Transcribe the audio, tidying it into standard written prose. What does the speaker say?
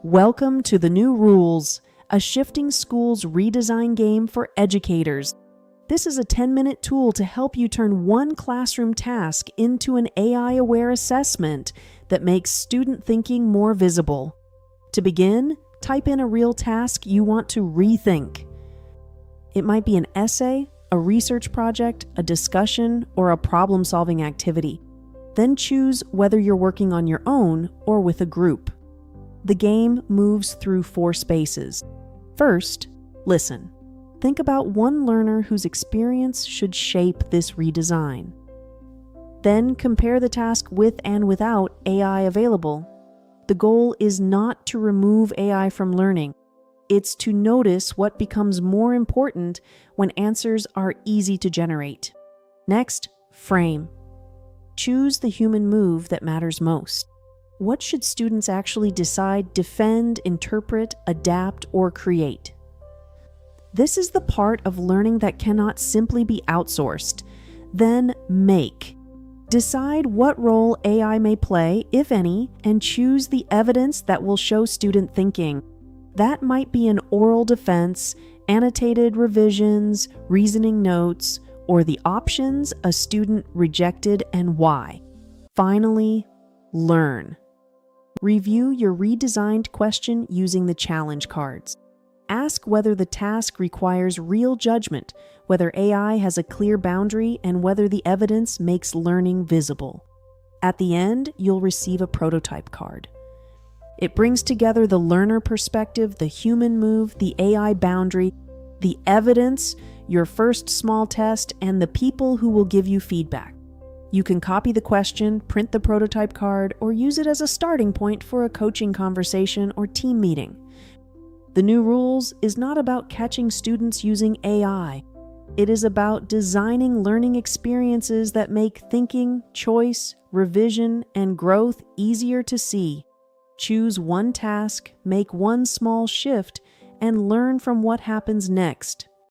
Welcome to the new rules, a Shifting Schools redesign game for educators. This is a 10-minute tool to help you turn one classroom task into an AI-aware assessment that makes student thinking more visible. To begin, type in a real task you want to rethink. It might be an essay, a research project, a discussion, or a problem-solving activity. Then choose whether you're working on your own or with a group. The game moves through 4 spaces. First, listen. Think about one learner whose experience should shape this redesign. Then compare the task with and without AI available. The goal is not to remove AI from learning. It's to notice what becomes more important when answers are easy to generate. Next, frame. Choose the human move that matters most. What should students actually decide, defend, interpret, adapt, or create? This is the part of learning that cannot simply be outsourced. Then make. Decide what role AI may play, if any, and choose the evidence that will show student thinking. That might be an oral defense, annotated revisions, reasoning notes, or the options a student rejected and why. Finally, learn. Review your redesigned question using the challenge cards. Ask whether the task requires real judgment, whether AI has a clear boundary, and whether the evidence makes learning visible. At the end, you'll receive a prototype card. It brings together the learner perspective, the human move, the AI boundary, the evidence, your first small test, and the people who will give you feedback. You can copy the question, print the prototype card, or use it as a starting point for a coaching conversation or team meeting. The new rules is not about catching students using AI. It is about designing learning experiences that make thinking, choice, revision, and growth easier to see. Choose one task, make one small shift, and learn from what happens next.